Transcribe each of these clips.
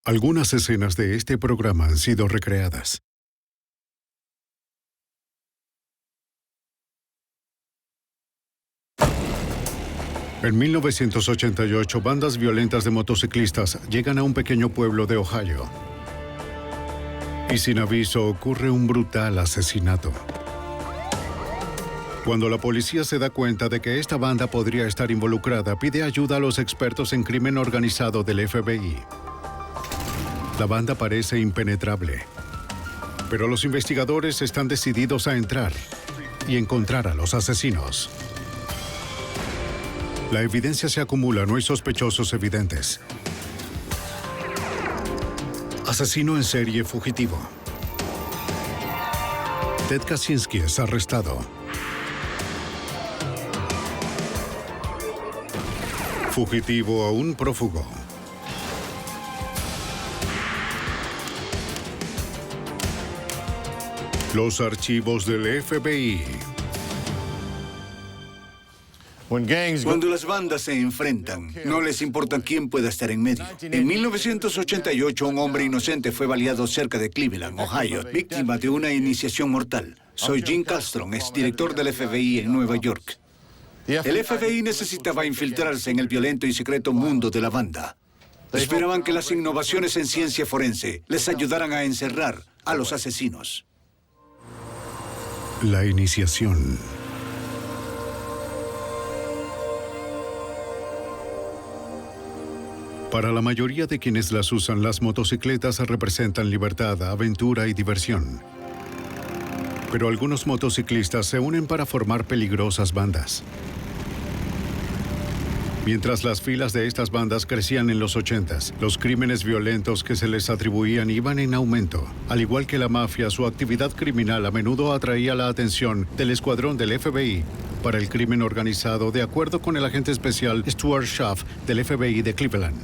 Algunas escenas de este programa han sido recreadas. En 1988, bandas violentas de motociclistas llegan a un pequeño pueblo de Ohio. Y sin aviso ocurre un brutal asesinato. Cuando la policía se da cuenta de que esta banda podría estar involucrada, pide ayuda a los expertos en crimen organizado del FBI. La banda parece impenetrable, pero los investigadores están decididos a entrar y encontrar a los asesinos. La evidencia se acumula, no hay sospechosos evidentes. Asesino en serie fugitivo. Ted Kaczynski es arrestado. Fugitivo aún prófugo. Los archivos del FBI. Cuando las bandas se enfrentan, no les importa quién pueda estar en medio. En 1988, un hombre inocente fue baleado cerca de Cleveland, Ohio, víctima de una iniciación mortal. Soy Jim Castron, exdirector del FBI en Nueva York. El FBI necesitaba infiltrarse en el violento y secreto mundo de la banda. Esperaban que las innovaciones en ciencia forense les ayudaran a encerrar a los asesinos. La iniciación. Para la mayoría de quienes las usan, las motocicletas representan libertad, aventura y diversión. Pero algunos motociclistas se unen para formar peligrosas bandas. Mientras las filas de estas bandas crecían en los 80s, los crímenes violentos que se les atribuían iban en aumento. Al igual que la mafia, su actividad criminal a menudo atraía la atención del escuadrón del FBI para el crimen organizado, de acuerdo con el agente especial Stuart Schaff del FBI de Cleveland.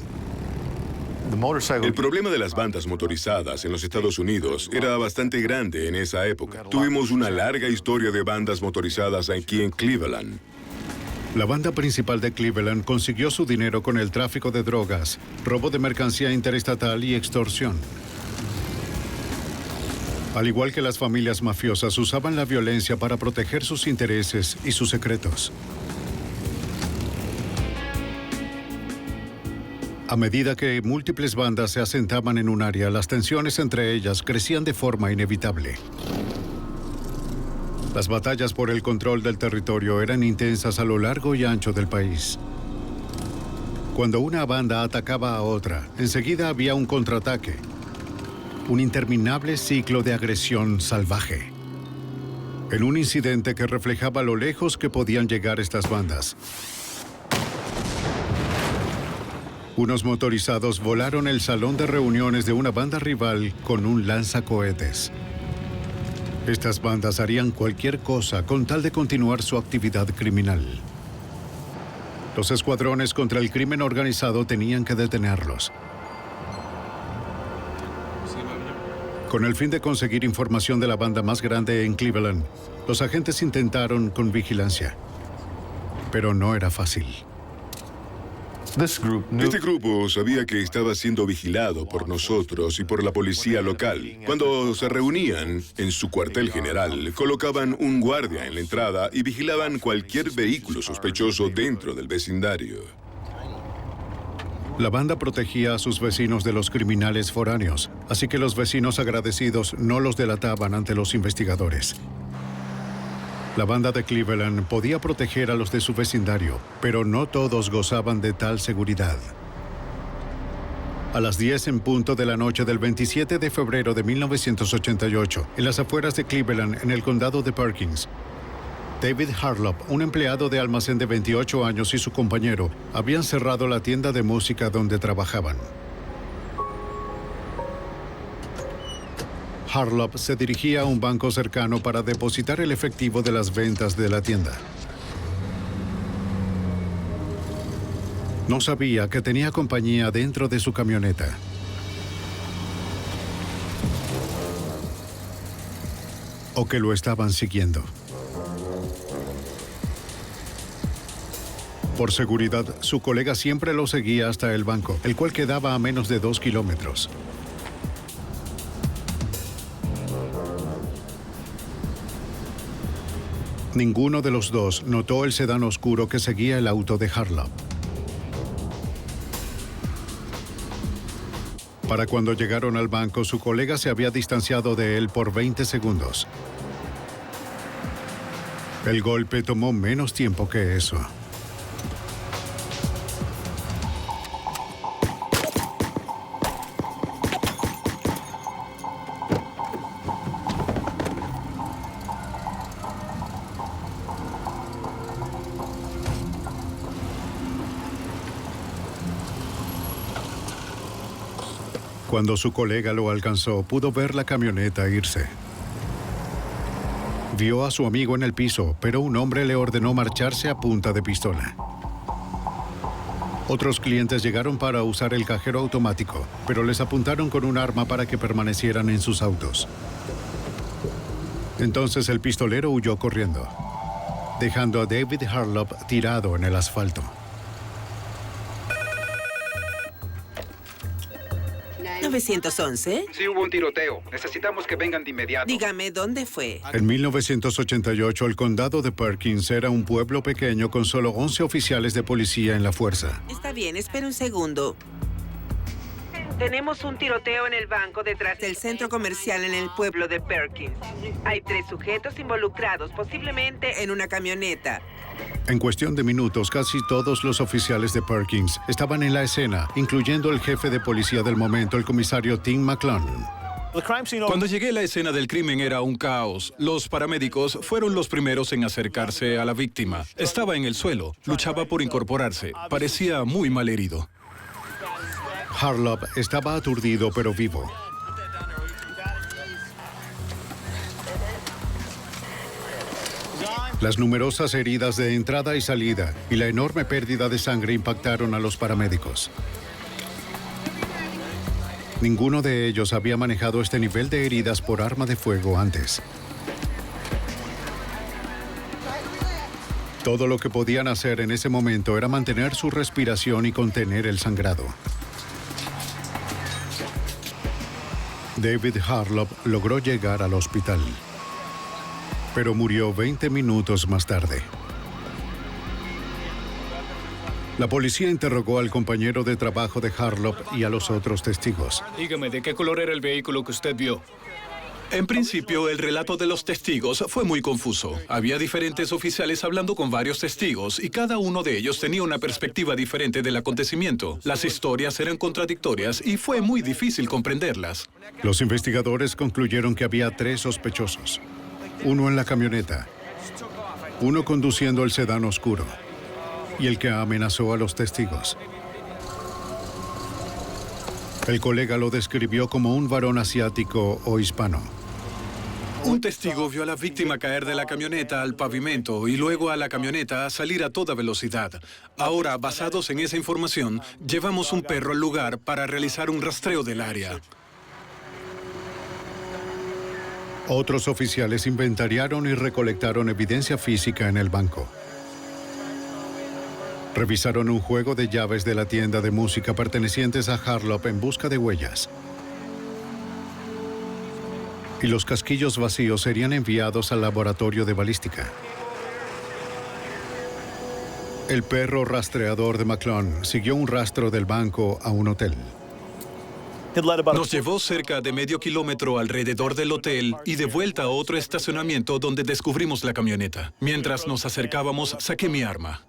El problema de las bandas motorizadas en los Estados Unidos era bastante grande en esa época. Tuvimos una larga historia de bandas motorizadas aquí en Cleveland. La banda principal de Cleveland consiguió su dinero con el tráfico de drogas, robo de mercancía interestatal y extorsión. Al igual que las familias mafiosas, usaban la violencia para proteger sus intereses y sus secretos. A medida que múltiples bandas se asentaban en un área, las tensiones entre ellas crecían de forma inevitable. Las batallas por el control del territorio eran intensas a lo largo y ancho del país. Cuando una banda atacaba a otra, enseguida había un contraataque. Un interminable ciclo de agresión salvaje. En un incidente que reflejaba lo lejos que podían llegar estas bandas. Unos motorizados volaron el salón de reuniones de una banda rival con un lanzacohetes. Estas bandas harían cualquier cosa con tal de continuar su actividad criminal. Los escuadrones contra el crimen organizado tenían que detenerlos. Con el fin de conseguir información de la banda más grande en Cleveland, los agentes intentaron con vigilancia. Pero no era fácil. Este grupo sabía que estaba siendo vigilado por nosotros y por la policía local. Cuando se reunían en su cuartel general, colocaban un guardia en la entrada y vigilaban cualquier vehículo sospechoso dentro del vecindario. La banda protegía a sus vecinos de los criminales foráneos, así que los vecinos agradecidos no los delataban ante los investigadores. La banda de Cleveland podía proteger a los de su vecindario, pero no todos gozaban de tal seguridad. A las 10 en punto de la noche del 27 de febrero de 1988, en las afueras de Cleveland, en el condado de Perkins, David Harlop, un empleado de almacén de 28 años, y su compañero habían cerrado la tienda de música donde trabajaban. Harlop se dirigía a un banco cercano para depositar el efectivo de las ventas de la tienda. No sabía que tenía compañía dentro de su camioneta. O que lo estaban siguiendo. Por seguridad, su colega siempre lo seguía hasta el banco, el cual quedaba a menos de 2 kilómetros. Ninguno de los dos notó el sedán oscuro que seguía el auto de Harlow. Para cuando llegaron al banco, su colega se había distanciado de él por 20 segundos. El golpe tomó menos tiempo que eso. Cuando su colega lo alcanzó, pudo ver la camioneta irse. Vio a su amigo en el piso, pero un hombre le ordenó marcharse a punta de pistola. Otros clientes llegaron para usar el cajero automático, pero les apuntaron con un arma para que permanecieran en sus autos. Entonces el pistolero huyó corriendo, dejando a David Harlow tirado en el asfalto. 911. Sí, hubo un tiroteo. Necesitamos que vengan de inmediato. Dígame, ¿dónde fue? En 1988, el condado de Perkins era un pueblo pequeño con solo 11 oficiales de policía en la fuerza. Está bien, espera un segundo. Tenemos un tiroteo en el banco detrás del centro comercial en el pueblo de Perkins. Hay 3 sujetos involucrados, posiblemente en una camioneta. En cuestión de minutos, casi todos los oficiales de Perkins estaban en la escena, incluyendo el jefe de policía del momento, el comisario Tim McClone. Cuando llegué a la escena del crimen era un caos. Los paramédicos fueron los primeros en acercarse a la víctima. Estaba en el suelo, luchaba por incorporarse. Parecía muy mal herido. Harlow estaba aturdido pero vivo. Las numerosas heridas de entrada y salida y la enorme pérdida de sangre impactaron a los paramédicos. Ninguno de ellos había manejado este nivel de heridas por arma de fuego antes. Todo lo que podían hacer en ese momento era mantener su respiración y contener el sangrado. David Harlow logró llegar al hospital, pero murió 20 minutos más tarde. La policía interrogó al compañero de trabajo de Harlow y a los otros testigos. Dígame, ¿de qué color era el vehículo que usted vio? En principio, el relato de los testigos fue muy confuso. Había diferentes oficiales hablando con varios testigos y cada uno de ellos tenía una perspectiva diferente del acontecimiento. Las historias eran contradictorias y fue muy difícil comprenderlas. Los investigadores concluyeron que había 3 sospechosos. Uno en la camioneta, uno conduciendo el sedán oscuro y el que amenazó a los testigos. El colega lo describió como un varón asiático o hispano. Un testigo vio a la víctima caer de la camioneta al pavimento y luego a la camioneta salir a toda velocidad. Ahora, basados en esa información, llevamos un perro al lugar para realizar un rastreo del área. Otros oficiales inventariaron y recolectaron evidencia física en el banco. Revisaron un juego de llaves de la tienda de música pertenecientes a Harlow en busca de huellas. Y los casquillos vacíos serían enviados al laboratorio de balística. El perro rastreador de McClone siguió un rastro del banco a un hotel. Nos llevó cerca de medio kilómetro alrededor del hotel y de vuelta a otro estacionamiento donde descubrimos la camioneta. Mientras nos acercábamos, saqué mi arma.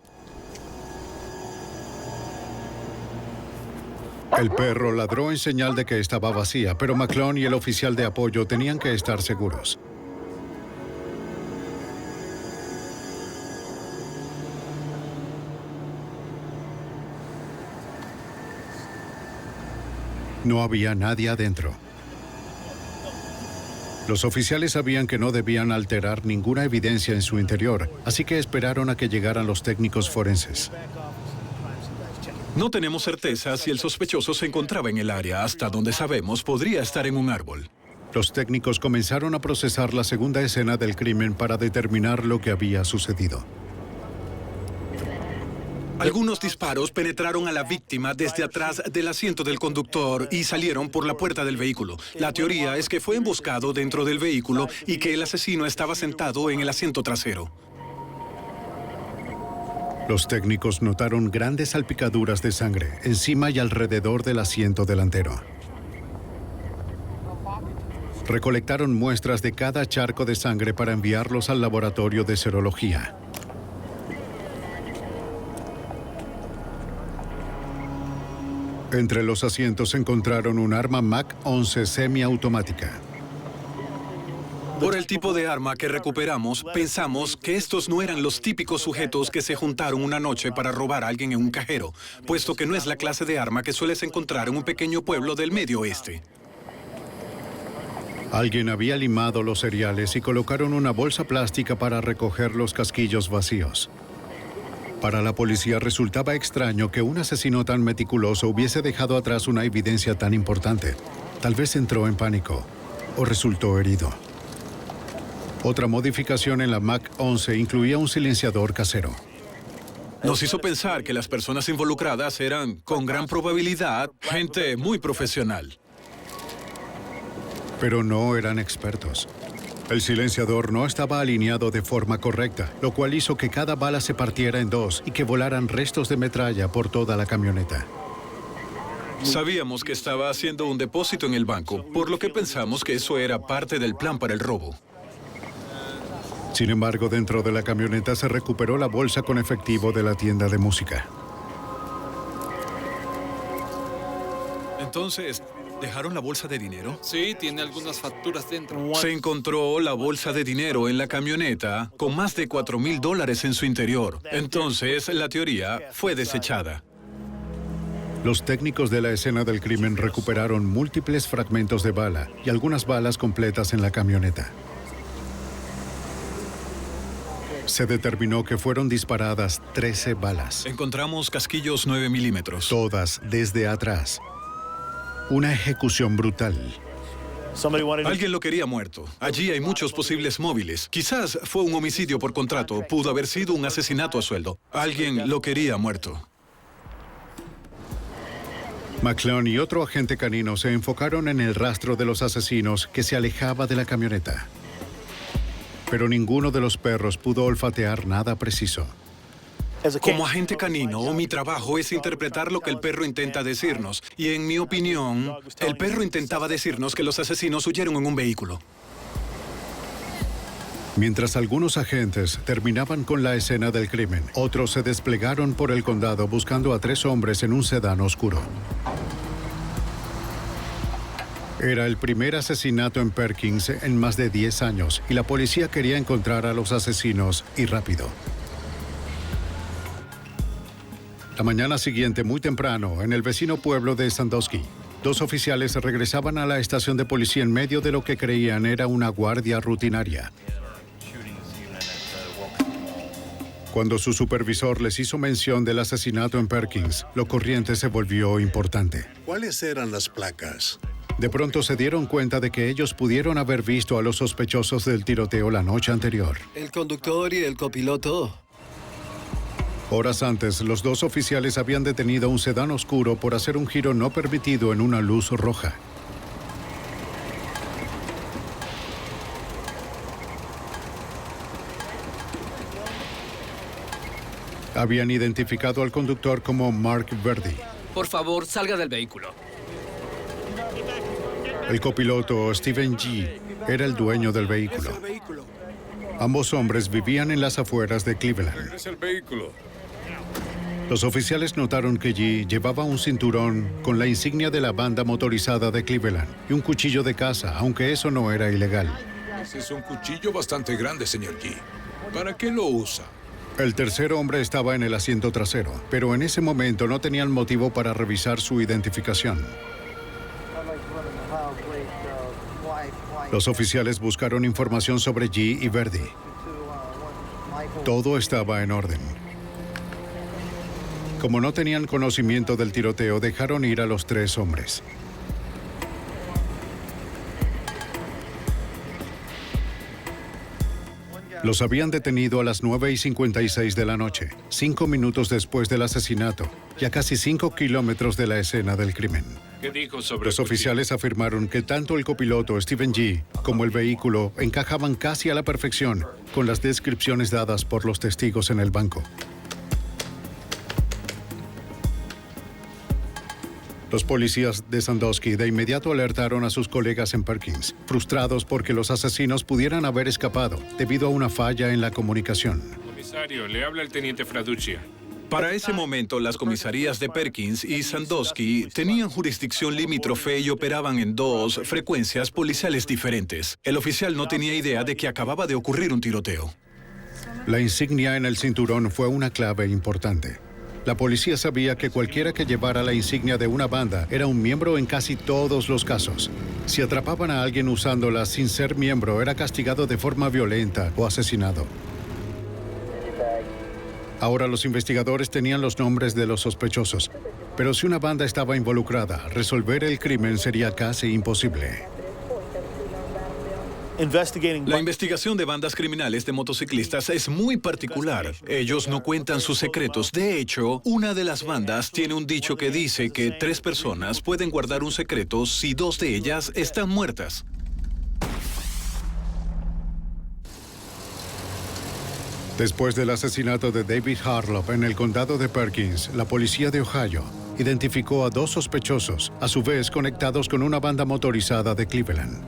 El perro ladró en señal de que estaba vacía, pero McClone y el oficial de apoyo tenían que estar seguros. No había nadie adentro. Los oficiales sabían que no debían alterar ninguna evidencia en su interior, así que esperaron a que llegaran los técnicos forenses. No tenemos certeza si el sospechoso se encontraba en el área. Hasta donde sabemos, podría estar en un árbol. Los técnicos comenzaron a procesar la segunda escena del crimen para determinar lo que había sucedido. Algunos disparos penetraron a la víctima desde atrás del asiento del conductor y salieron por la puerta del vehículo. La teoría es que fue emboscado dentro del vehículo y que el asesino estaba sentado en el asiento trasero. Los técnicos notaron grandes salpicaduras de sangre encima y alrededor del asiento delantero. Recolectaron muestras de cada charco de sangre para enviarlos al laboratorio de serología. Entre los asientos encontraron un arma MAC-11 semiautomática. Por el tipo de arma que recuperamos, pensamos que estos no eran los típicos sujetos que se juntaron una noche para robar a alguien en un cajero, puesto que no es la clase de arma que sueles encontrar en un pequeño pueblo del Medio Oeste. Alguien había limado los cereales y colocaron una bolsa plástica para recoger los casquillos vacíos. Para la policía resultaba extraño que un asesino tan meticuloso hubiese dejado atrás una evidencia tan importante. Tal vez entró en pánico o resultó herido. Otra modificación en la MAC-11 incluía un silenciador casero. Nos hizo pensar que las personas involucradas eran, con gran probabilidad, gente muy profesional. Pero no eran expertos. El silenciador no estaba alineado de forma correcta, lo cual hizo que cada bala se partiera en dos y que volaran restos de metralla por toda la camioneta. Sabíamos que estaba haciendo un depósito en el banco, por lo que pensamos que eso era parte del plan para el robo. Sin embargo, dentro de la camioneta se recuperó la bolsa con efectivo de la tienda de música. Entonces, ¿dejaron la bolsa de dinero? Sí, tiene algunas facturas dentro. Se encontró la bolsa de dinero en la camioneta con más de $4,000 en su interior. Entonces, la teoría fue desechada. Los técnicos de la escena del crimen recuperaron múltiples fragmentos de bala y algunas balas completas en la camioneta. Se determinó que fueron disparadas 13 balas. Encontramos casquillos 9 milímetros. Todas desde atrás. Una ejecución brutal. Alguien lo quería muerto. Allí hay muchos posibles móviles. Quizás fue un homicidio por contrato. Pudo haber sido un asesinato a sueldo. Alguien lo quería muerto. McClone y otro agente canino se enfocaron en el rastro de los asesinos que se alejaba de la camioneta. Pero ninguno de los perros pudo olfatear nada preciso. Como agente canino, mi trabajo es interpretar lo que el perro intenta decirnos. Y en mi opinión, el perro intentaba decirnos que los asesinos huyeron en un vehículo. Mientras algunos agentes terminaban con la escena del crimen, otros se desplegaron por el condado buscando a 3 hombres en un sedán oscuro. Era el primer asesinato en Perkins en más de 10 años y la policía quería encontrar a los asesinos y rápido. La mañana siguiente, muy temprano, en el vecino pueblo de Sandusky, 2 oficiales regresaban a la estación de policía en medio de lo que creían era una guardia rutinaria. Cuando su supervisor les hizo mención del asesinato en Perkins, lo corriente se volvió importante. ¿Cuáles eran las placas? De pronto se dieron cuenta de que ellos pudieron haber visto a los sospechosos del tiroteo la noche anterior. El conductor y el copiloto. Horas antes, los 2 oficiales habían detenido un sedán oscuro por hacer un giro no permitido en una luz roja. Habían identificado al conductor como Mark Verdi. Por favor, salga del vehículo. El copiloto, Steven G., era el dueño del vehículo. Ambos hombres vivían en las afueras de Cleveland. Los oficiales notaron que G. llevaba un cinturón con la insignia de la banda motorizada de Cleveland y un cuchillo de caza, aunque eso no era ilegal. Ese es un cuchillo bastante grande, señor G. ¿Para qué lo usa? El tercer hombre estaba en el asiento trasero, pero en ese momento no tenían motivo para revisar su identificación. Los oficiales buscaron información sobre G. y Verdi. Todo estaba en orden. Como no tenían conocimiento del tiroteo, dejaron ir a los 3 hombres. Los habían detenido a las 9:56 de la noche, 5 minutos después del asesinato, y a casi 5 kilómetros de la escena del crimen. ¿Qué dijo sobre Los oficiales afirmaron que tanto el copiloto Stephen G. como el vehículo encajaban casi a la perfección con las descripciones dadas por los testigos en el banco. Los policías de Sandusky de inmediato alertaron a sus colegas en Perkins, frustrados porque los asesinos pudieran haber escapado debido a una falla en la comunicación. Comisario, le habla el teniente Fraduccia. Para ese momento, las comisarías de Perkins y Sandusky tenían jurisdicción limítrofe y operaban en 2 frecuencias policiales diferentes. El oficial no tenía idea de que acababa de ocurrir un tiroteo. La insignia en el cinturón fue una clave importante. La policía sabía que cualquiera que llevara la insignia de una banda era un miembro en casi todos los casos. Si atrapaban a alguien usándola sin ser miembro, era castigado de forma violenta o asesinado. Ahora los investigadores tenían los nombres de los sospechosos, pero si una banda estaba involucrada, resolver el crimen sería casi imposible. La investigación de bandas criminales de motociclistas es muy particular. Ellos no cuentan sus secretos. De hecho, una de las bandas tiene un dicho que dice que 3 personas pueden guardar un secreto si 2 de ellas están muertas. Después del asesinato de David Harlow en el condado de Perkins, la policía de Ohio identificó a 2 sospechosos, a su vez conectados con una banda motorizada de Cleveland.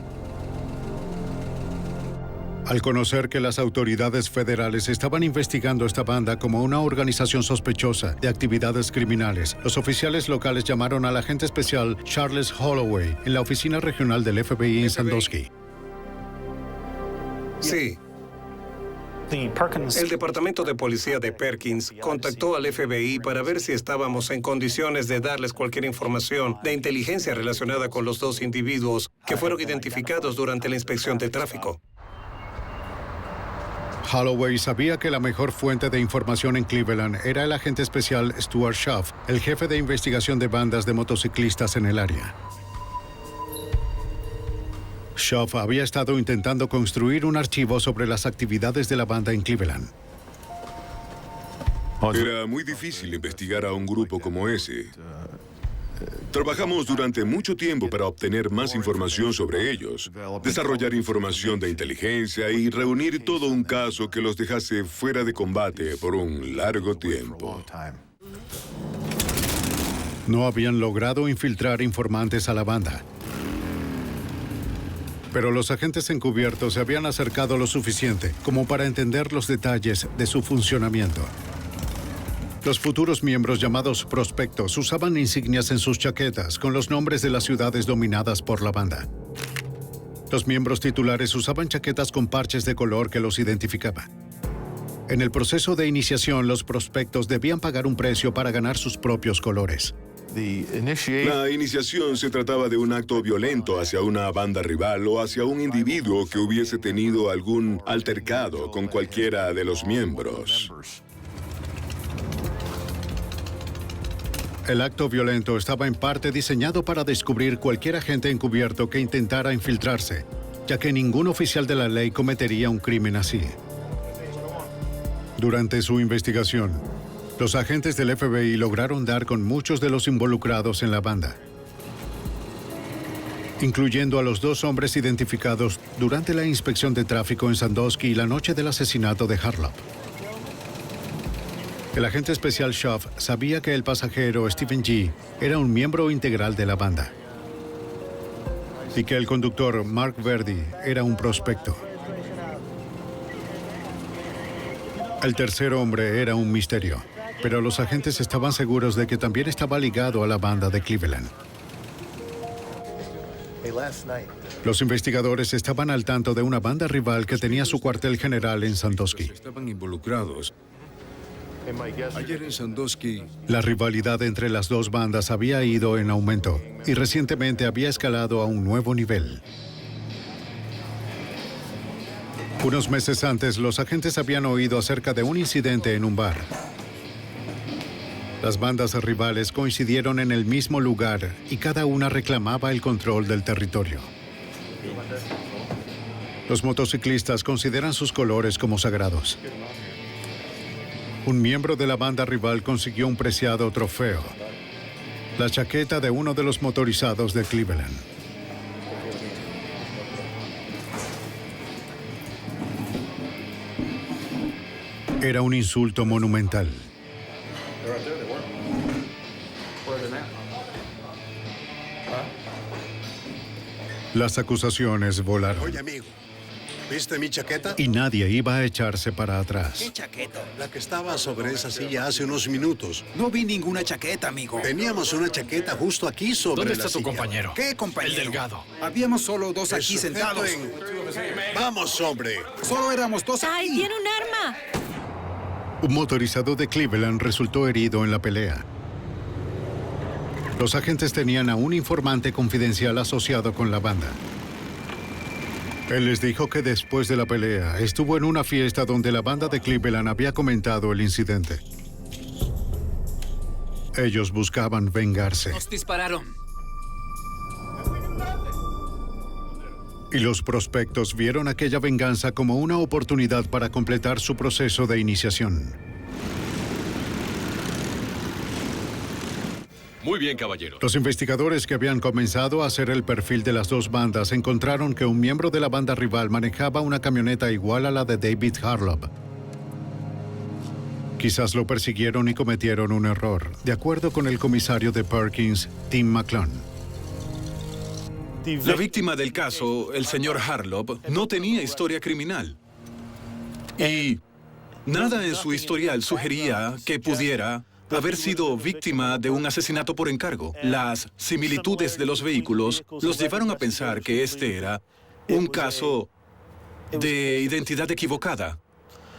Al conocer que las autoridades federales estaban investigando esta banda como una organización sospechosa de actividades criminales, los oficiales locales llamaron al agente especial Charles Holloway en la oficina regional del FBI en Sandusky. Sí. El Departamento de Policía de Perkins contactó al FBI para ver si estábamos en condiciones de darles cualquier información de inteligencia relacionada con los 2 individuos que fueron identificados durante la inspección de tráfico. Holloway sabía que la mejor fuente de información en Cleveland era el agente especial Stuart Schaff, el jefe de investigación de bandas de motociclistas en el área. Schaff había estado intentando construir un archivo sobre las actividades de la banda en Cleveland. Era muy difícil investigar a un grupo como ese. Trabajamos durante mucho tiempo para obtener más información sobre ellos, desarrollar información de inteligencia y reunir todo un caso que los dejase fuera de combate por un largo tiempo. No habían logrado infiltrar informantes a la banda, pero los agentes encubiertos se habían acercado lo suficiente como para entender los detalles de su funcionamiento. Los futuros miembros llamados prospectos usaban insignias en sus chaquetas con los nombres de las ciudades dominadas por la banda. Los miembros titulares usaban chaquetas con parches de color que los identificaban. En el proceso de iniciación, los prospectos debían pagar un precio para ganar sus propios colores. La iniciación se trataba de un acto violento hacia una banda rival o hacia un individuo que hubiese tenido algún altercado con cualquiera de los miembros. El acto violento estaba en parte diseñado para descubrir cualquier agente encubierto que intentara infiltrarse, ya que ningún oficial de la ley cometería un crimen así. Durante su investigación, los agentes del FBI lograron dar con muchos de los involucrados en la banda, incluyendo a los 2 hombres identificados durante la inspección de tráfico en Sandusky la noche del asesinato de Harlow. El agente especial Schaff sabía que el pasajero Stephen G. era un miembro integral de la banda y que el conductor Mark Verdi era un prospecto. El tercer hombre era un misterio, pero los agentes estaban seguros de que también estaba ligado a la banda de Cleveland. Los investigadores estaban al tanto de una banda rival que tenía su cuartel general en Sandusky. Estaban involucrados. Ayer en Sandusky, La rivalidad entre las 2 bandas había ido en aumento y recientemente había escalado a un nuevo nivel. Unos meses antes, los agentes habían oído acerca de un incidente en un bar. Las bandas rivales coincidieron en el mismo lugar y cada una reclamaba el control del territorio. Los motociclistas consideran sus colores como sagrados. Un miembro de la banda rival consiguió un preciado trofeo: la chaqueta de uno de los motorizados de Cleveland. Era un insulto monumental. Las acusaciones volaron. Oye, amigo, ¿viste mi chaqueta? Y nadie iba a echarse para atrás. ¿Qué chaqueta? La que estaba sobre esa silla hace unos minutos. No vi ninguna chaqueta, amigo. Teníamos una chaqueta justo aquí sobre ¿Dónde la está tu silla. compañero? ¿Qué compañero? El delgado. Habíamos solo dos aquí sujeto sentados. Vamos, hombre. Solo éramos dos aquí. ¡Ay, tiene un arma! Un motorizado de Cleveland resultó herido en la pelea. Los agentes tenían a un informante confidencial asociado con la banda. Él les dijo que después de la pelea estuvo en una fiesta donde la banda de Cleveland había comentado el incidente. Ellos buscaban vengarse. Nos dispararon. Y los prospectos vieron aquella venganza como una oportunidad para completar su proceso de iniciación. Muy bien, caballero. Los investigadores que habían comenzado a hacer el perfil de las dos bandas encontraron que un miembro de la banda rival manejaba una camioneta igual a la de David Harlow. Quizás lo persiguieron y cometieron un error, de acuerdo con el comisario de Perkins, Tim McClone. La víctima del caso, el señor Harlow, no tenía historia criminal. Y nada en su historial sugería que pudiera haber sido víctima de un asesinato por encargo. Las similitudes de los vehículos los llevaron a pensar que este era un caso de identidad equivocada,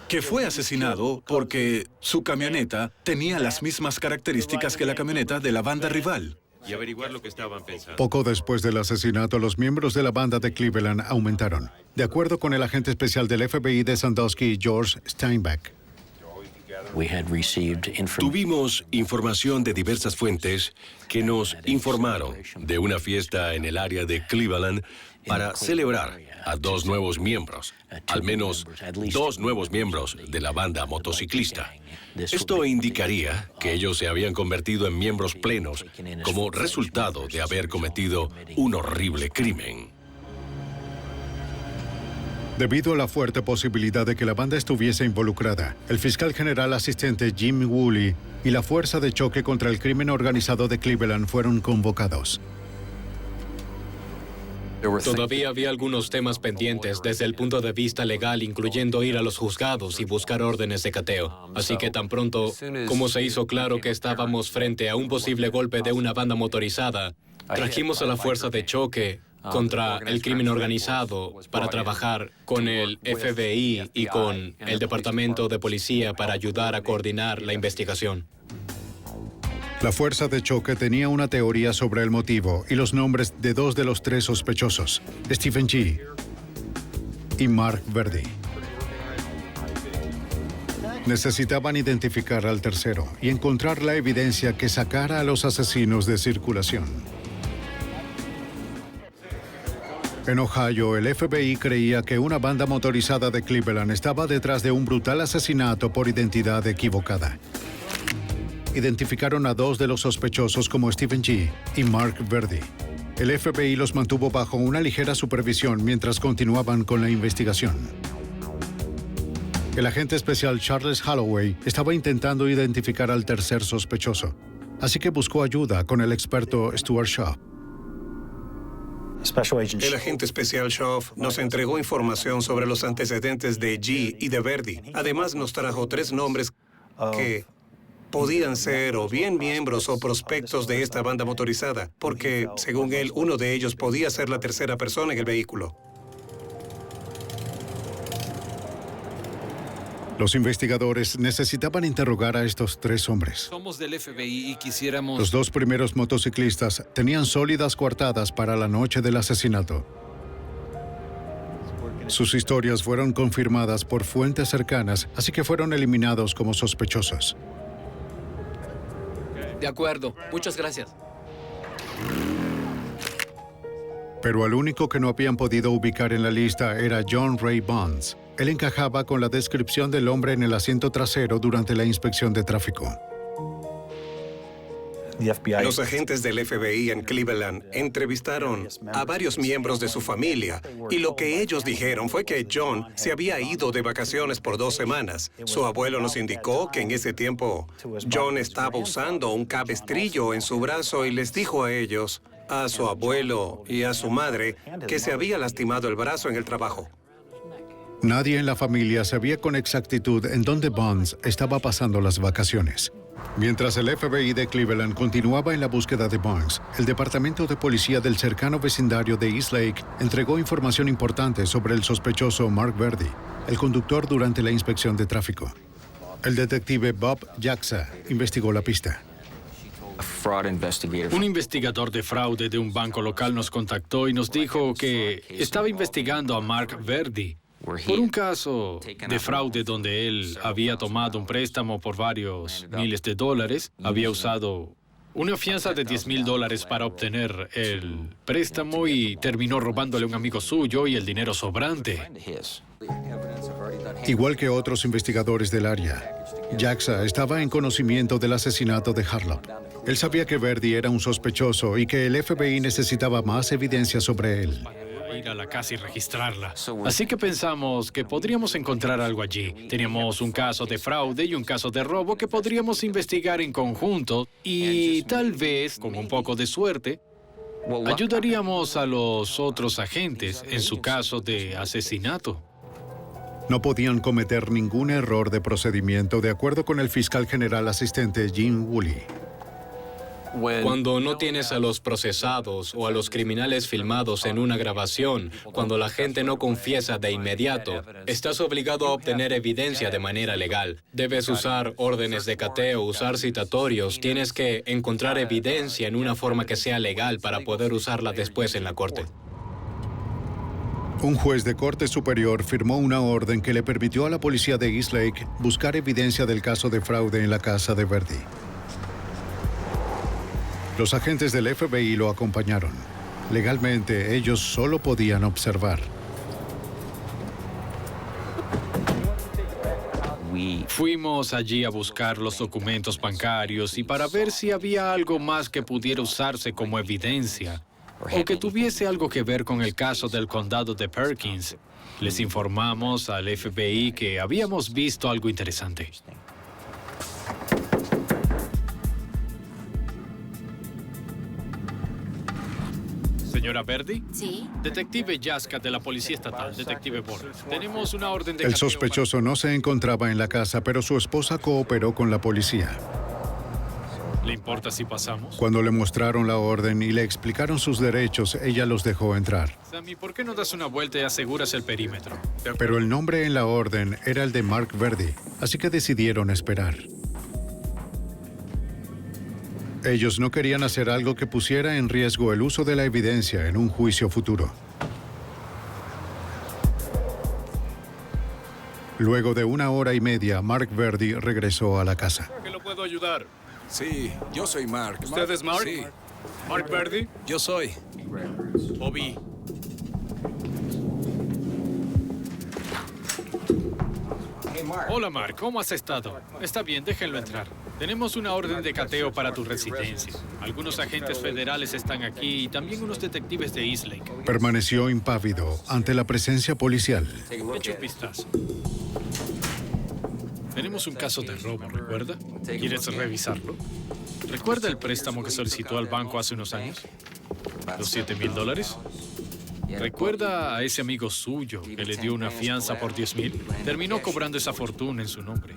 que fue asesinado porque su camioneta tenía las mismas características que la camioneta de la banda rival. Y averiguar lo que estaban pensando. Poco después del asesinato, los miembros de la banda de Cleveland aumentaron, de acuerdo con el agente especial del FBI de Sandusky, George Steinbeck. Tuvimos información de diversas fuentes que nos informaron de una fiesta en el área de Cleveland para celebrar a dos nuevos miembros, al menos dos nuevos miembros de la banda motociclista. Esto indicaría que ellos se habían convertido en miembros plenos como resultado de haber cometido un horrible crimen. Debido a la fuerte posibilidad de que la banda estuviese involucrada, el fiscal general asistente Jim Woolley y la Fuerza de Choque contra el Crimen Organizado de Cleveland fueron convocados. Todavía había algunos temas pendientes desde el punto de vista legal, incluyendo ir a los juzgados y buscar órdenes de cateo. Así que tan pronto como se hizo claro que estábamos frente a un posible golpe de una banda motorizada, trajimos a la Fuerza de Choque contra el crimen organizado para trabajar con el FBI y con el Departamento de Policía para ayudar a coordinar la investigación. La Fuerza de Choque tenía una teoría sobre el motivo y los nombres de dos de los tres sospechosos, Stephen G. y Mark Verdi. Necesitaban identificar al tercero y encontrar la evidencia que sacara a los asesinos de circulación. En Ohio, el FBI creía que una banda motorizada de Cleveland estaba detrás de un brutal asesinato por identidad equivocada. Identificaron a dos de los sospechosos como Stephen G. y Mark Verdi. El FBI los mantuvo bajo una ligera supervisión mientras continuaban con la investigación. El agente especial Charles Holloway estaba intentando identificar al tercer sospechoso, así que buscó ayuda con el experto Stuart Shaw. El agente especial Shaw nos entregó información sobre los antecedentes de G y de Verdi. Además, nos trajo tres nombres que podían ser o bien miembros o prospectos de esta banda motorizada, porque, según él, uno de ellos podía ser la tercera persona en el vehículo. Los investigadores necesitaban interrogar a estos tres hombres. Somos del FBI y quisiéramos... Los dos primeros motociclistas tenían sólidas coartadas para la noche del asesinato. Sus historias fueron confirmadas por fuentes cercanas, así que fueron eliminados como sospechosos. De acuerdo. Muchas gracias. Pero el único que no habían podido ubicar en la lista era John Ray Bonds. Él encajaba con la descripción del hombre en el asiento trasero durante la inspección de tráfico. Los agentes del FBI en Cleveland entrevistaron a varios miembros de su familia y lo que ellos dijeron fue que John se había ido de vacaciones por 2 semanas. Su abuelo nos indicó que en ese tiempo John estaba usando un cabestrillo en su brazo y les dijo a ellos, a su abuelo y a su madre, que se había lastimado el brazo en el trabajo. Nadie en la familia sabía con exactitud en dónde Bonds estaba pasando las vacaciones. Mientras el FBI de Cleveland continuaba en la búsqueda de Bonds, el Departamento de Policía del cercano vecindario de East Lake entregó información importante sobre el sospechoso Mark Verdi, el conductor durante la inspección de tráfico. El detective Bob Jaxa investigó la pista. Un investigador de fraude de un banco local nos contactó y nos dijo que estaba investigando a Mark Verdi por un caso de fraude donde él había tomado un préstamo por varios miles de dólares, había usado una fianza de $10,000 para obtener el préstamo y terminó robándole a un amigo suyo y el dinero sobrante. Igual que otros investigadores del área, Jaxa estaba en conocimiento del asesinato de Harlop. Él sabía que Verdi era un sospechoso y que el FBI necesitaba más evidencia sobre él. Ir a la casa y registrarla. Así que pensamos que podríamos encontrar algo allí. Teníamos un caso de fraude y un caso de robo que podríamos investigar en conjunto y tal vez, con un poco de suerte, ayudaríamos a los otros agentes en su caso de asesinato. No podían cometer ningún error de procedimiento, de acuerdo con el fiscal general asistente Jim Woolley. Cuando no tienes a los procesados o a los criminales filmados en una grabación, cuando la gente no confiesa de inmediato, estás obligado a obtener evidencia de manera legal. Debes usar órdenes de cateo, usar citatorios, tienes que encontrar evidencia en una forma que sea legal para poder usarla después en la corte. Un juez de corte superior firmó una orden que le permitió a la policía de East Lake buscar evidencia del caso de fraude en la casa de Verdi. Los agentes del FBI lo acompañaron. Legalmente, ellos solo podían observar. Fuimos allí a buscar los documentos bancarios y para ver si había algo más que pudiera usarse como evidencia o que tuviese algo que ver con el caso del condado de Perkins. Les informamos al FBI que habíamos visto algo interesante. Señora Verdi. Sí. Detective Jaska de la Policía Estatal, detective Borges. Tenemos una orden de El sospechoso no se encontraba en la casa, pero su esposa cooperó con la policía. ¿Le importa si pasamos? Cuando le mostraron la orden y le explicaron sus derechos, ella los dejó entrar. Sammy, ¿por qué no das una vuelta y aseguras el perímetro? Pero el nombre en la orden era el de Mark Verdi, así que decidieron esperar. Ellos no querían hacer algo que pusiera en riesgo el uso de la evidencia en un juicio futuro. Luego de 1 hora y media, Mark Verdi regresó a la casa. ¿Qué lo puedo ayudar? Sí, yo soy Mark. ¿Usted es Mark? Sí. ¿Mark Verdi? Yo soy. Bobby. Hola, Mark. ¿Cómo has estado? Está bien, déjenlo entrar. Tenemos una orden de cateo para tu residencia. Algunos agentes federales están aquí y también unos detectives de East Lake. Permaneció impávido ante la presencia policial. Echa un vistazo. Tenemos un caso de robo, ¿recuerda? ¿Quieres revisarlo? ¿Recuerda el préstamo que solicitó al banco hace unos años? ¿Los $7,000? ¿Recuerda a ese amigo suyo que le dio una fianza por $10,000? Terminó cobrando esa fortuna en su nombre.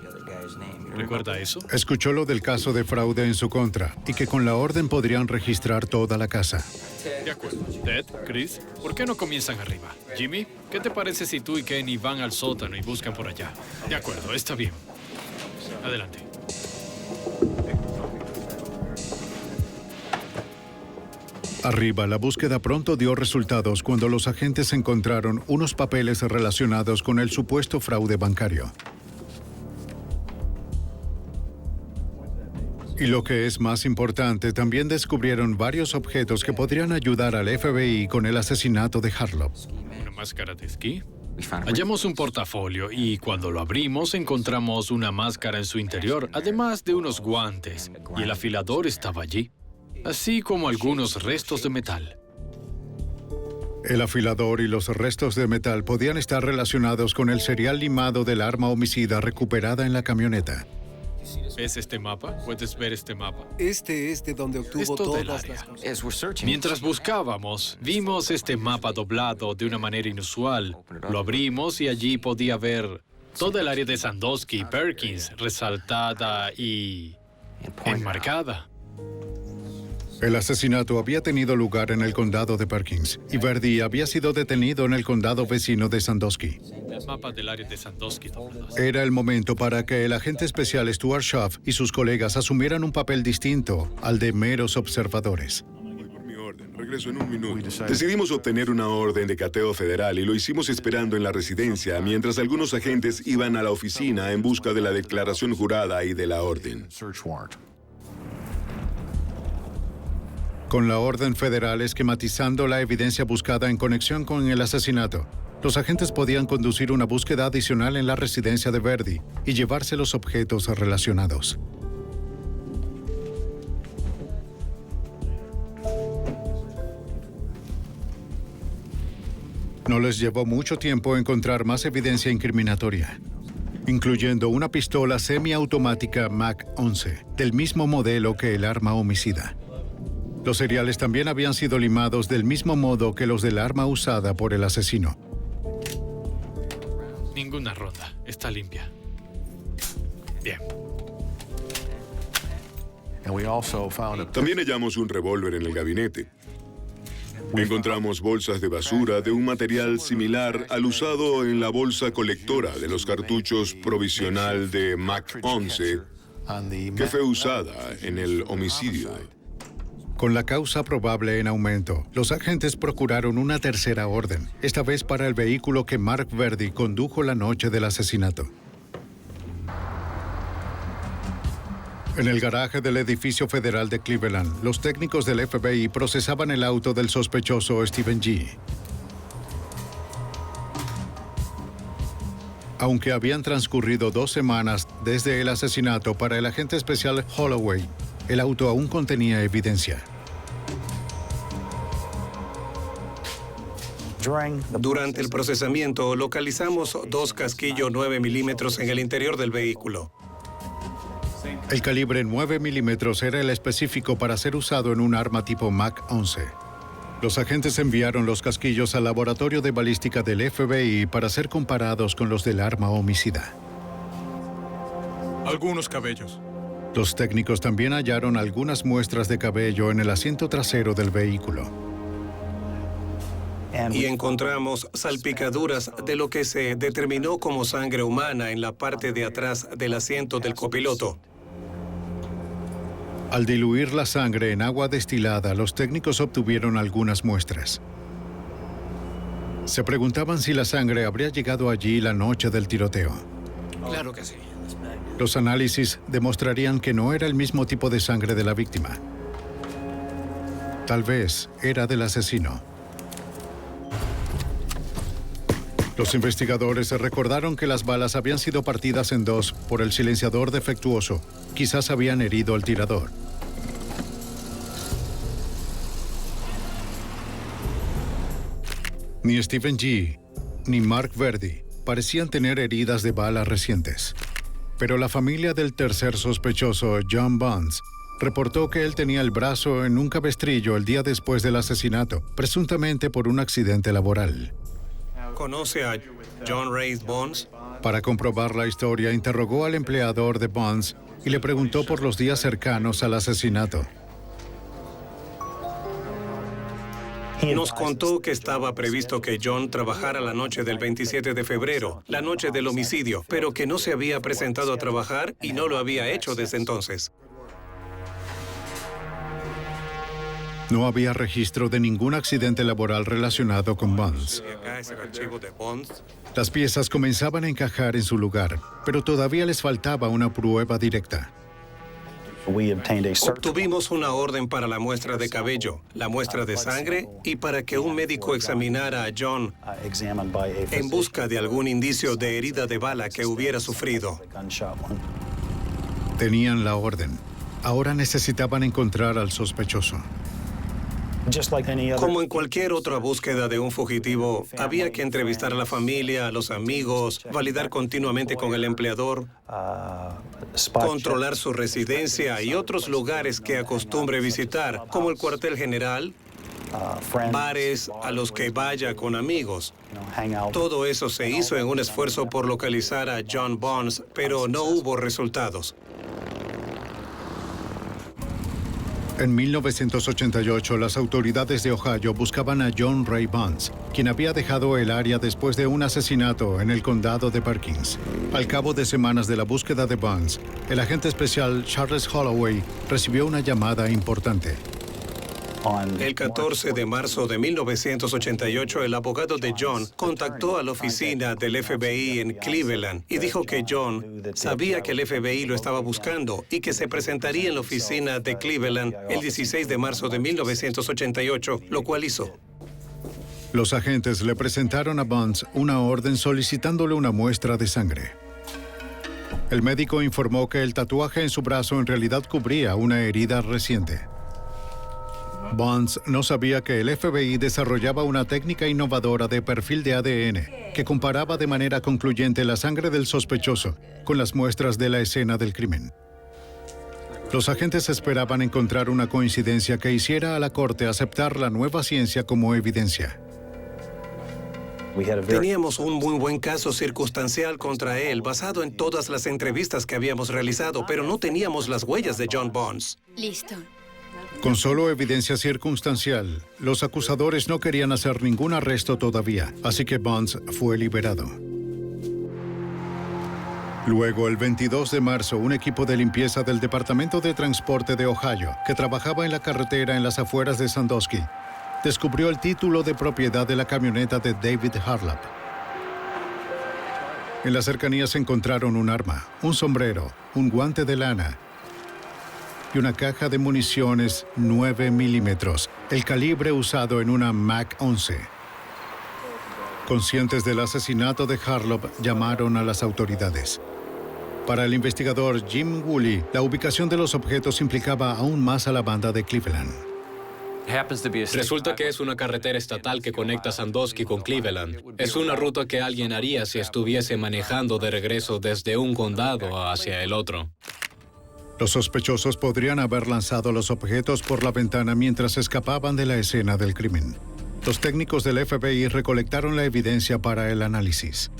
¿Recuerda eso? Escuchó lo del caso de fraude en su contra y que con la orden podrían registrar toda la casa. De acuerdo. Ted, Chris, ¿por qué no comienzan arriba? Jimmy, ¿qué te parece si tú y Kenny van al sótano y buscan por allá? De acuerdo, está bien. Adelante. Arriba, la búsqueda pronto dio resultados cuando los agentes encontraron unos papeles relacionados con el supuesto fraude bancario. Y lo que es más importante, también descubrieron varios objetos que podrían ayudar al FBI con el asesinato de Harlow. ¿Una máscara de esquí? Hallamos un portafolio y cuando lo abrimos encontramos una máscara en su interior, además de unos guantes, y el afilador estaba allí, así como algunos restos de metal. El afilador y los restos de metal podían estar relacionados con el serial limado del arma homicida recuperada en la camioneta. ¿Ves este mapa? ¿Puedes ver este mapa? Este es de donde obtuvo todas las cosas. Mientras buscábamos, vimos este mapa doblado de una manera inusual. Lo abrimos y allí podía ver toda el área de Sandusky, Perkins, resaltada y enmarcada. El asesinato había tenido lugar en el condado de Perkins y Verdi había sido detenido en el condado vecino de Sandusky. El mapa del área de Sandusky doblado. Era el momento para que el agente especial Stuart Schaff y sus colegas asumieran un papel distinto al de meros observadores. Regreso en un minuto. Decidimos obtener una orden de cateo federal y lo hicimos esperando en la residencia mientras algunos agentes iban a la oficina en busca de la declaración jurada y de la orden. Con la orden federal esquematizando la evidencia buscada en conexión con el asesinato, los agentes podían conducir una búsqueda adicional en la residencia de Verdi y llevarse los objetos relacionados. No les llevó mucho tiempo encontrar más evidencia incriminatoria, incluyendo una pistola semiautomática MAC-11, del mismo modelo que el arma homicida. Los cereales también habían sido limados del mismo modo que los del arma usada por el asesino. Ninguna ronda. Está limpia. Bien. También hallamos un revólver en el gabinete. Encontramos bolsas de basura de un material similar al usado en la bolsa colectora de los cartuchos provisional de MAC-11 que fue usada en el homicidio. Con la causa probable en aumento, los agentes procuraron una tercera orden, esta vez para el vehículo que Mark Verdi condujo la noche del asesinato. En el garaje del edificio federal de Cleveland, los técnicos del FBI procesaban el auto del sospechoso Stephen G. Aunque habían transcurrido 2 semanas desde el asesinato para el agente especial Holloway, el auto aún contenía evidencia. Durante el procesamiento, localizamos 2 casquillos 9 milímetros en el interior del vehículo. El calibre 9 milímetros era el específico para ser usado en un arma tipo MAC-11. Los agentes enviaron los casquillos al laboratorio de balística del FBI para ser comparados con los del arma homicida. Algunos cabellos. Los técnicos también hallaron algunas muestras de cabello en el asiento trasero del vehículo. Y encontramos salpicaduras de lo que se determinó como sangre humana en la parte de atrás del asiento del copiloto. Al diluir la sangre en agua destilada, los técnicos obtuvieron algunas muestras. Se preguntaban si la sangre habría llegado allí la noche del tiroteo. Claro que sí. Los análisis demostrarían que no era el mismo tipo de sangre de la víctima. Tal vez era del asesino. Los investigadores recordaron que las balas habían sido partidas en 2 por el silenciador defectuoso. Quizás habían herido al tirador. Ni Stephen G. ni Mark Verdi parecían tener heridas de bala recientes. Pero la familia del tercer sospechoso, John Bonds, reportó que él tenía el brazo en un cabestrillo el día después del asesinato, presuntamente por un accidente laboral. ¿Conoce a John Ray Bonds? Para comprobar la historia, interrogó al empleador de Bonds y le preguntó por los días cercanos al asesinato. Nos contó que estaba previsto que John trabajara la noche del 27 de febrero, la noche del homicidio, pero que no se había presentado a trabajar y no lo había hecho desde entonces. No había registro de ningún accidente laboral relacionado con Bonds. Las piezas comenzaban a encajar en su lugar, pero todavía les faltaba una prueba directa. Obtuvimos una orden para la muestra de cabello, la muestra de sangre y para que un médico examinara a John en busca de algún indicio de herida de bala que hubiera sufrido. Tenían la orden. Ahora necesitaban encontrar al sospechoso. Como en cualquier otra búsqueda de un fugitivo, había que entrevistar a la familia, a los amigos, validar continuamente con el empleador, controlar su residencia y otros lugares que acostumbre visitar, como el cuartel general, bares a los que vaya con amigos. Todo eso se hizo en un esfuerzo por localizar a John Bonds, pero no hubo resultados. En 1988, las autoridades de Ohio buscaban a John Ray Bonds, quien había dejado el área después de un asesinato en el condado de Perkins. Al cabo de semanas de la búsqueda de Bonds, el agente especial Charles Holloway recibió una llamada importante. El 14 de marzo de 1988, el abogado de John contactó a la oficina del FBI en Cleveland y dijo que John sabía que el FBI lo estaba buscando y que se presentaría en la oficina de Cleveland el 16 de marzo de 1988, lo cual hizo. Los agentes le presentaron a Bonds una orden solicitándole una muestra de sangre. El médico informó que el tatuaje en su brazo en realidad cubría una herida reciente. Bonds no sabía que el FBI desarrollaba una técnica innovadora de perfil de ADN que comparaba de manera concluyente la sangre del sospechoso con las muestras de la escena del crimen. Los agentes esperaban encontrar una coincidencia que hiciera a la corte aceptar la nueva ciencia como evidencia. Teníamos un muy buen caso circunstancial contra él, basado en todas las entrevistas que habíamos realizado, pero no teníamos las huellas de John Bonds. Listo. Con solo evidencia circunstancial, los acusadores no querían hacer ningún arresto todavía, así que Bonds fue liberado. Luego, el 22 de marzo, un equipo de limpieza del Departamento de Transporte de Ohio, que trabajaba en la carretera en las afueras de Sandusky, descubrió el título de propiedad de la camioneta de David Harlap. En las cercanías encontraron un arma, un sombrero, un guante de lana y una caja de municiones 9 milímetros, el calibre usado en una MAC-11. Conscientes del asesinato de Harlap, llamaron a las autoridades. Para el investigador Jim Woolley, la ubicación de los objetos implicaba aún más a la banda de Cleveland. Resulta que es una carretera estatal que conecta Sandusky con Cleveland. Es una ruta que alguien haría si estuviese manejando de regreso desde un condado hacia el otro. Los sospechosos podrían haber lanzado los objetos por la ventana mientras escapaban de la escena del crimen. Los técnicos del FBI recolectaron la evidencia para el análisis.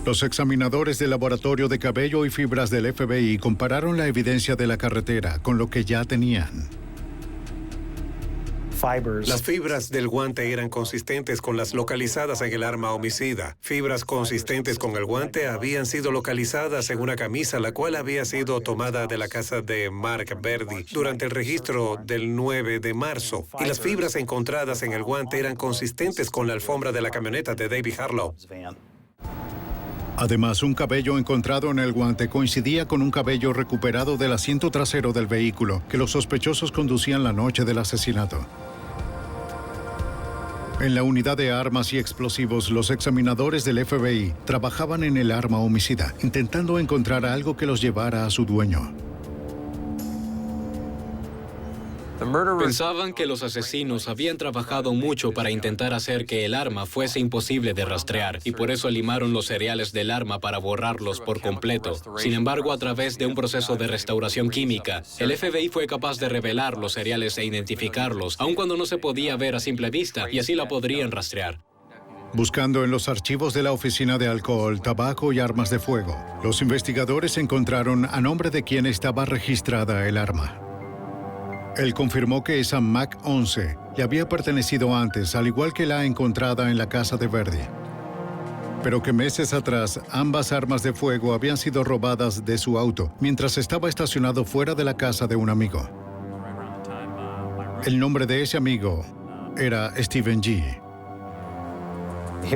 Los examinadores del laboratorio de cabello y fibras del FBI compararon la evidencia de la carretera con lo que ya tenían. Las fibras del guante eran consistentes con las localizadas en el arma homicida. Fibras consistentes con el guante habían sido localizadas en una camisa, la cual había sido tomada de la casa de Mark Verdi durante el registro del 9 de marzo. Y las fibras encontradas en el guante eran consistentes con la alfombra de la camioneta de David Harlap. Además, un cabello encontrado en el guante coincidía con un cabello recuperado del asiento trasero del vehículo que los sospechosos conducían la noche del asesinato. En la unidad de armas y explosivos, los examinadores del FBI trabajaban en el arma homicida, intentando encontrar algo que los llevara a su dueño. Pensaban que los asesinos habían trabajado mucho para intentar hacer que el arma fuese imposible de rastrear, y por eso limaron los cereales del arma para borrarlos por completo. Sin embargo, a través de un proceso de restauración química, el FBI fue capaz de revelar los cereales e identificarlos, aun cuando no se podía ver a simple vista, y así la podrían rastrear. Buscando en los archivos de la Oficina de Alcohol, Tabaco y Armas de Fuego, los investigadores encontraron a nombre de quién estaba registrada el arma. Él confirmó que esa MAC-11 le había pertenecido antes, al igual que la encontrada en la casa de Verdi. Pero que meses atrás, ambas armas de fuego habían sido robadas de su auto, mientras estaba estacionado fuera de la casa de un amigo. El nombre de ese amigo era Stephen G.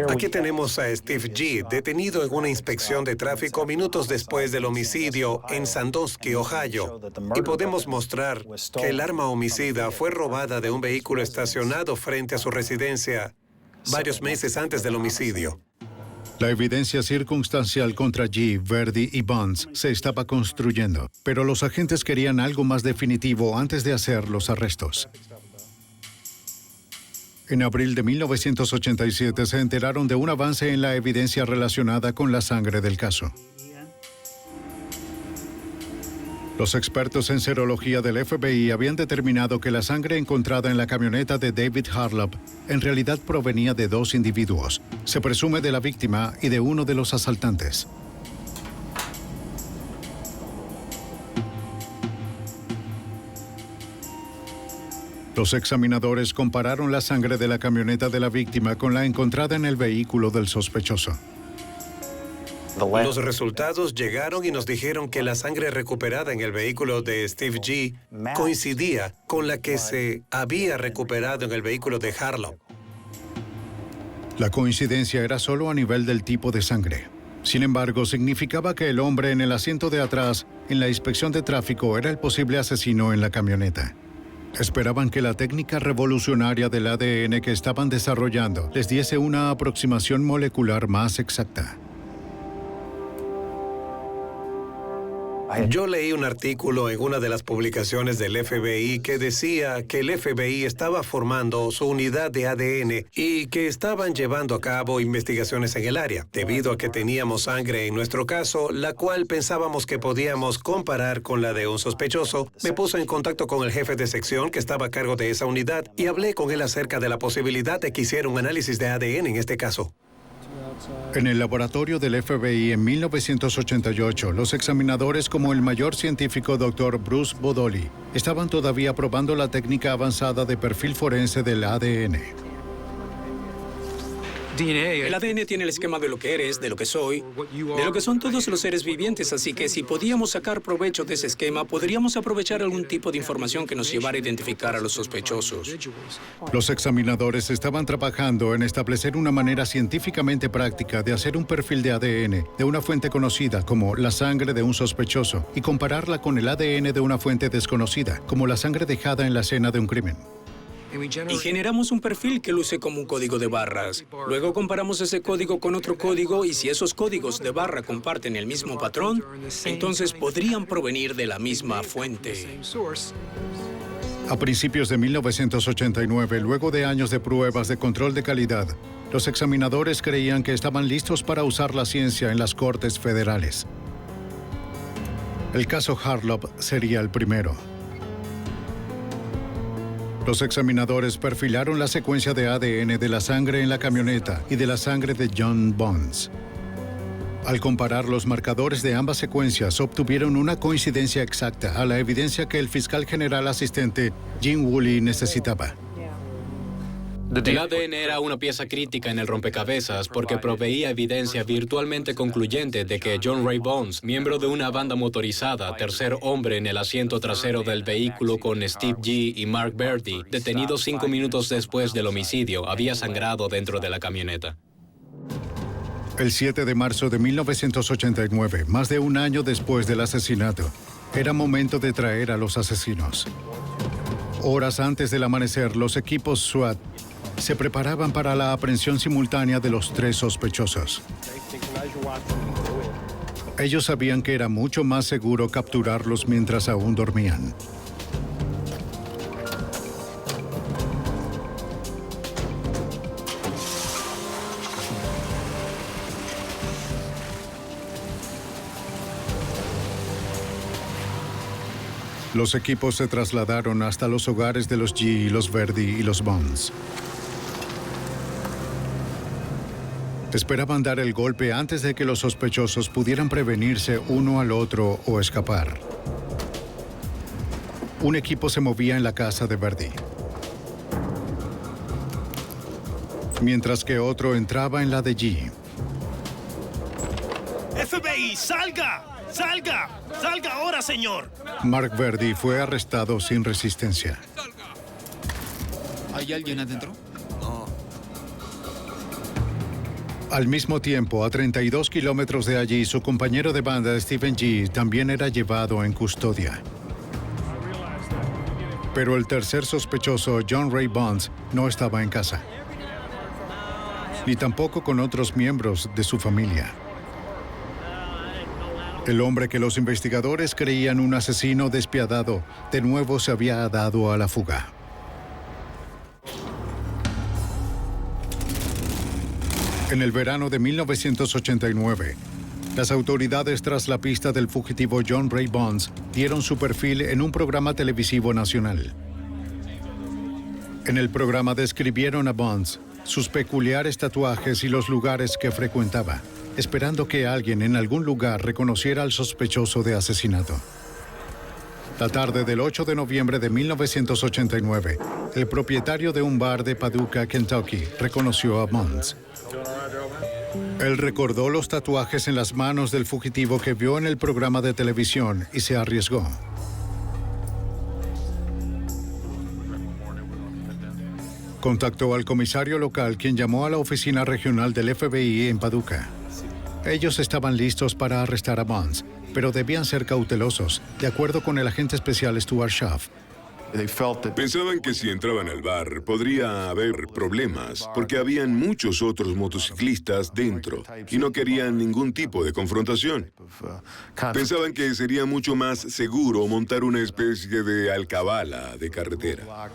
Aquí tenemos a Steve G., detenido en una inspección de tráfico minutos después del homicidio en Sandusky, Ohio. Y podemos mostrar que el arma homicida fue robada de un vehículo estacionado frente a su residencia varios meses antes del homicidio. La evidencia circunstancial contra G., Verdi y Bonds se estaba construyendo, pero los agentes querían algo más definitivo antes de hacer los arrestos. En abril de 1987 se enteraron de un avance en la evidencia relacionada con la sangre del caso. Los expertos en serología del FBI habían determinado que la sangre encontrada en la camioneta de David Harlop en realidad provenía de dos individuos. Se presume de la víctima y de uno de los asaltantes. Los examinadores compararon la sangre de la camioneta de la víctima con la encontrada en el vehículo del sospechoso. Los resultados llegaron y nos dijeron que la sangre recuperada en el vehículo de Steve G. coincidía con la que se había recuperado en el vehículo de Harlop. La coincidencia era solo a nivel del tipo de sangre. Sin embargo, significaba que el hombre en el asiento de atrás, en la inspección de tráfico, era el posible asesino en la camioneta. Esperaban que la técnica revolucionaria del ADN que estaban desarrollando les diese una aproximación molecular más exacta. Yo leí un artículo en una de las publicaciones del FBI que decía que el FBI estaba formando su unidad de ADN y que estaban llevando a cabo investigaciones en el área, debido a que teníamos sangre en nuestro caso, la cual pensábamos que podíamos comparar con la de un sospechoso. Me puse en contacto con el jefe de sección que estaba a cargo de esa unidad y hablé con él acerca de la posibilidad de que hiciera un análisis de ADN en este caso. En el laboratorio del FBI en 1988, los examinadores como el mayor científico Dr. Bruce Bodoli estaban todavía probando la técnica avanzada de perfil forense del ADN. El ADN tiene el esquema de lo que eres, de lo que soy, de lo que son todos los seres vivientes, así que si podíamos sacar provecho de ese esquema, podríamos aprovechar algún tipo de información que nos llevara a identificar a los sospechosos. Los examinadores estaban trabajando en establecer una manera científicamente práctica de hacer un perfil de ADN de una fuente conocida, como la sangre de un sospechoso, y compararla con el ADN de una fuente desconocida, como la sangre dejada en la escena de un crimen. Y generamos un perfil que luce como un código de barras. Luego comparamos ese código con otro código y si esos códigos de barra comparten el mismo patrón, entonces podrían provenir de la misma fuente. A principios de 1989, luego de años de pruebas de control de calidad, los examinadores creían que estaban listos para usar la ciencia en las cortes federales. El caso Harlop sería el primero. Los examinadores perfilaron la secuencia de ADN de la sangre en la camioneta y de la sangre de John Bonds. Al comparar los marcadores de ambas secuencias, obtuvieron una coincidencia exacta a la evidencia que el fiscal general asistente Jim Woolley necesitaba. El ADN era una pieza crítica en el rompecabezas porque proveía evidencia virtualmente concluyente de que John Ray Bonds, miembro de una banda motorizada, tercer hombre en el asiento trasero del vehículo con Steve G. y Mark Verdi, detenido 5 minutos después del homicidio, había sangrado dentro de la camioneta. El 7 de marzo de 1989, más de un año después del asesinato, era momento de traer a los asesinos. Horas antes del amanecer, los equipos SWAT se preparaban para la aprehensión simultánea de los 3 sospechosos. Ellos sabían que era mucho más seguro capturarlos mientras aún dormían. Los equipos se trasladaron hasta los hogares de los G, los Verdi y los Bonds. Esperaban dar el golpe antes de que los sospechosos pudieran prevenirse uno al otro o escapar. Un equipo se movía en la casa de Verdi, mientras que otro entraba en la de G. ¡FBI, salga! ¡Salga! ¡Salga ahora, señor! Mark Verdi fue arrestado sin resistencia. ¿Hay alguien adentro? No. Al mismo tiempo, a 32 kilómetros de allí, su compañero de banda, Stephen G., también era llevado en custodia. Pero el tercer sospechoso, John Ray Bonds, no estaba en casa. Ni tampoco con otros miembros de su familia. El hombre que los investigadores creían un asesino despiadado, de nuevo se había dado a la fuga. En el verano de 1989, las autoridades tras la pista del fugitivo John Ray Bonds dieron su perfil en un programa televisivo nacional. En el programa describieron a Bonds, sus peculiares tatuajes y los lugares que frecuentaba, esperando que alguien en algún lugar reconociera al sospechoso de asesinato. La tarde del 8 de noviembre de 1989, el propietario de un bar de Paducah, Kentucky, reconoció a Bonds. Él recordó los tatuajes en las manos del fugitivo que vio en el programa de televisión y se arriesgó. Contactó al comisario local, quien llamó a la oficina regional del FBI en Paducah. Ellos estaban listos para arrestar a Bonds, pero debían ser cautelosos, de acuerdo con el agente especial Stuart Schaff. Pensaban que si entraban al bar podría haber problemas, porque habían muchos otros motociclistas dentro y no querían ningún tipo de confrontación. Pensaban que sería mucho más seguro montar una especie de alcabala de carretera.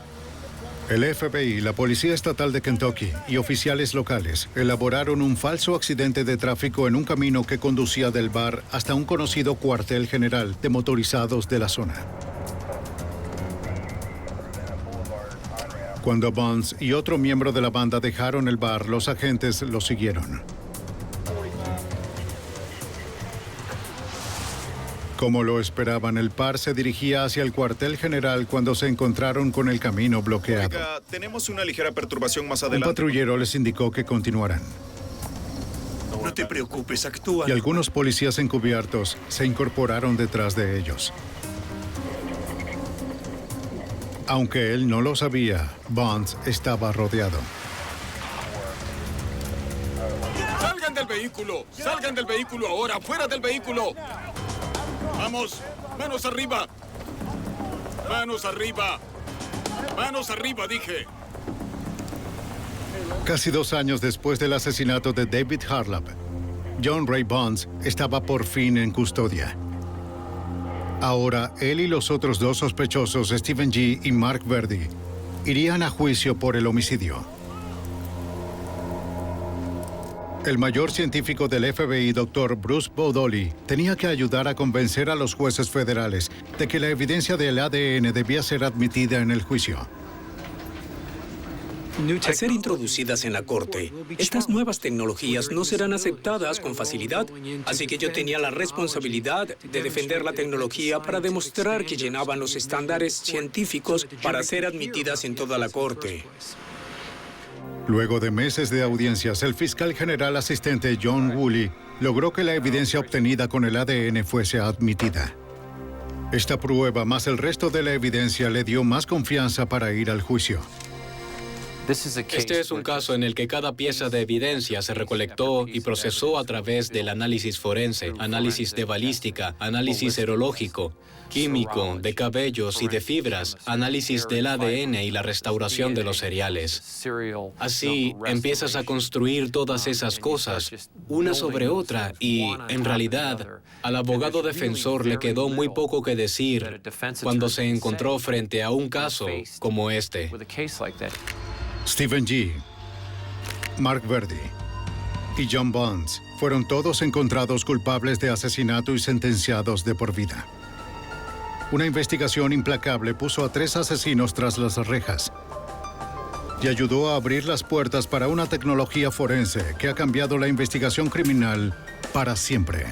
El FBI, la Policía Estatal de Kentucky y oficiales locales elaboraron un falso accidente de tráfico en un camino que conducía del bar hasta un conocido cuartel general de motorizados de la zona. Cuando Bonds y otro miembro de la banda dejaron el bar, los agentes los siguieron. Como lo esperaban, el par se dirigía hacia el cuartel general cuando se encontraron con el camino bloqueado. Oiga, tenemos una ligera perturbación más Un adelante. patrullero les indicó que continuaran. No te preocupes, actúa. Y algunos policías encubiertos se incorporaron detrás de ellos. Aunque él no lo sabía, Bonds estaba rodeado. ¡Salgan del vehículo! ¡Salgan del vehículo ahora! ¡Fuera del vehículo! ¡Vamos! ¡Manos arriba! ¡Manos arriba! ¡Manos arriba, dije! Casi 2 años después del asesinato de David Harlap, John Ray Bonds estaba por fin en custodia. Ahora, él y los otros 2 sospechosos, Stephen G. y Mark Verdi, irían a juicio por el homicidio. El mayor científico del FBI, Dr. Bruce Bodoli, tenía que ayudar a convencer a los jueces federales de que la evidencia del ADN debía ser admitida en el juicio. Al ser introducidas en la corte, estas nuevas tecnologías no serán aceptadas con facilidad, así que yo tenía la responsabilidad de defender la tecnología para demostrar que llenaban los estándares científicos para ser admitidas en toda la corte. Luego de meses de audiencias, el fiscal general asistente John Woolley logró que la evidencia obtenida con el ADN fuese admitida. Esta prueba, más el resto de la evidencia, le dio más confianza para ir al juicio. Este es un caso en el que cada pieza de evidencia se recolectó y procesó a través del análisis forense, análisis de balística, análisis serológico, químico, de cabellos y de fibras, análisis del ADN y la restauración de los cereales. Así, empiezas a construir todas esas cosas, una sobre otra, y, en realidad, al abogado defensor le quedó muy poco que decir cuando se encontró frente a un caso como este. Stephen G., Mark Verdi y John Bonds fueron todos encontrados culpables de asesinato y sentenciados de por vida. Una investigación implacable puso a 3 asesinos tras las rejas y ayudó a abrir las puertas para una tecnología forense que ha cambiado la investigación criminal para siempre.